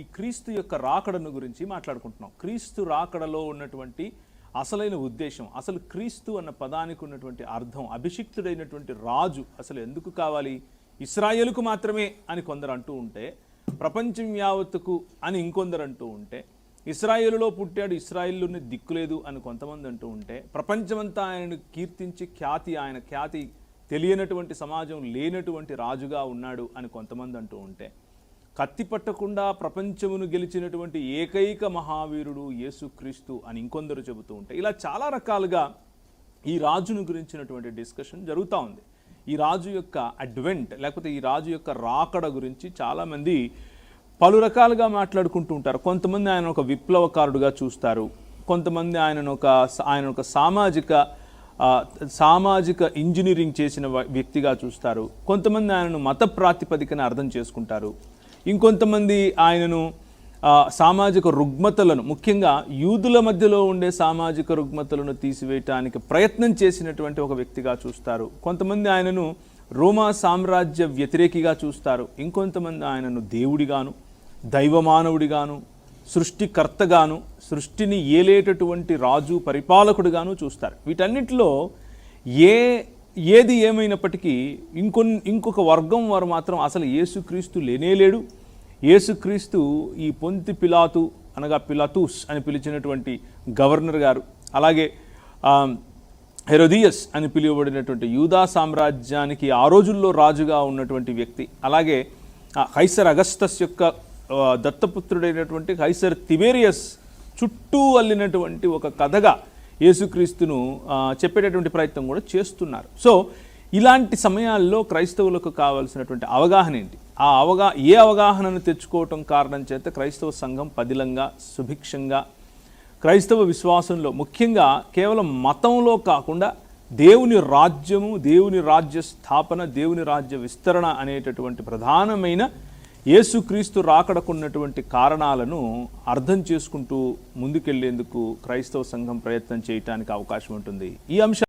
ఈ క్రీస్తు యొక్క రాకడను గురించి మాట్లాడుకుంటున్నాం. క్రీస్తు రాకడలో ఉన్నటువంటి అసలైన ఉద్దేశం, అసలు క్రీస్తు అన్న పదానికి ఉన్నటువంటి అర్థం, అభిషిక్తుడైనటువంటి రాజు అసలు ఎందుకు కావాలి? ఇశ్రాయేలుకు మాత్రమే అని కొందరు అంటూ ఉంటే, ప్రపంచం యావత్తుకు అని ఇంకొందరు అంటూ ఉంటే, ఇశ్రాయేలులో పుట్టాడు, ఇశ్రాయేలుని దిక్కులేదు అని కొంతమంది అంటూ ఉంటే, ప్రపంచమంతా ఆయనను కీర్తించి ఆయన ఖ్యాతి తెలియనటువంటి సమాజం లేనటువంటి రాజుగా ఉన్నాడు అని కొంతమంది అంటూ ఉంటే, కత్తి పట్టకుండా ప్రపంచమును గెలిచినటువంటి ఏకైక మహావీరుడు యేసుక్రీస్తు అని ఇంకొందరు చెబుతూ ఉంటే, ఇలా చాలా రకాలుగా ఈ రాజును గురించినటువంటి డిస్కషన్ జరుగుతూ ఉంది. ఈ రాజు యొక్క అడ్వెంట్ లేకపోతే ఈ రాజు యొక్క రాకడ గురించి చాలామంది పలు రకాలుగా మాట్లాడుకుంటూ ఉంటారు. కొంతమంది ఆయన ఒక విప్లవకారుడుగా చూస్తారు, కొంతమంది ఆయన ఒక సామాజిక ఇంజనీరింగ్ చేసిన వ్యక్తిగా చూస్తారు, కొంతమంది ఆయనను మత ప్రాతిపదికన అర్థం చేసుకుంటారు, ఇంకొంతమంది ఆయనను సామాజిక రుగ్మతలను, ముఖ్యంగా యూదుల మధ్యలో ఉండే సామాజిక రుగ్మతలను తీసివేయటానికి ప్రయత్నం చేసినటువంటి ఒక వ్యక్తిగా చూస్తారు, కొంతమంది ఆయనను రోమా సామ్రాజ్య వ్యతిరేకిగా చూస్తారు, ఇంకొంతమంది ఆయనను దేవుడిగాను, దైవమానవుడిగాను, సృష్టికర్తగాను, సృష్టిని ఏలేటటువంటి రాజు పరిపాలకుడిగాను చూస్తారు. వీటన్నిటిలో ఏది ఏమైనప్పటికీ ఇంకొక వర్గం వారు మాత్రం అసలు యేసుక్రీస్తు లేనేలేడు, యేసుక్రీస్తు ఈ పొంతి పిలాతు అనగా పిలాతుస్ అని పిలిచినటువంటి గవర్నర్ గారు, అలాగే హెరోదియస్ అని పిలువబడినటువంటి యూదా సామ్రాజ్యానికి ఆ రోజుల్లో రాజుగా ఉన్నటువంటి వ్యక్తి, అలాగే కైసర్ అగస్తస్ యొక్క దత్తపుత్రుడైనటువంటి కైసర్ తిబేరియస్ చుట్టూ అల్లినటువంటి ఒక కథగా యేసుక్రీస్తును చెప్పేటటువంటి ప్రయత్నం కూడా చేస్తున్నారు. సో ఇలాంటి సమయాల్లో క్రైస్తవులకు కావాల్సినటువంటి అవగాహన ఏంటి? ఏ అవగాహనను తెచ్చుకోవటం కారణం చేత క్రైస్తవ సంఘం పదిలంగా సుభిక్షంగా క్రైస్తవ విశ్వాసంలో, ముఖ్యంగా కేవలం మతంలో కాకుండా దేవుని రాజ్యము, దేవుని రాజ్య స్థాపన, దేవుని రాజ్య విస్తరణ అనేటటువంటి ప్రధానమైన యేసుక్రీస్తు రాకడకున్నటువంటి కారణాలను అర్థం చేసుకుంటూ ముందుకెళ్లేందుకు క్రైస్తవ సంఘం ప్రయత్నం చేయటానికి అవకాశం ఉంటుంది. ఈ అంశం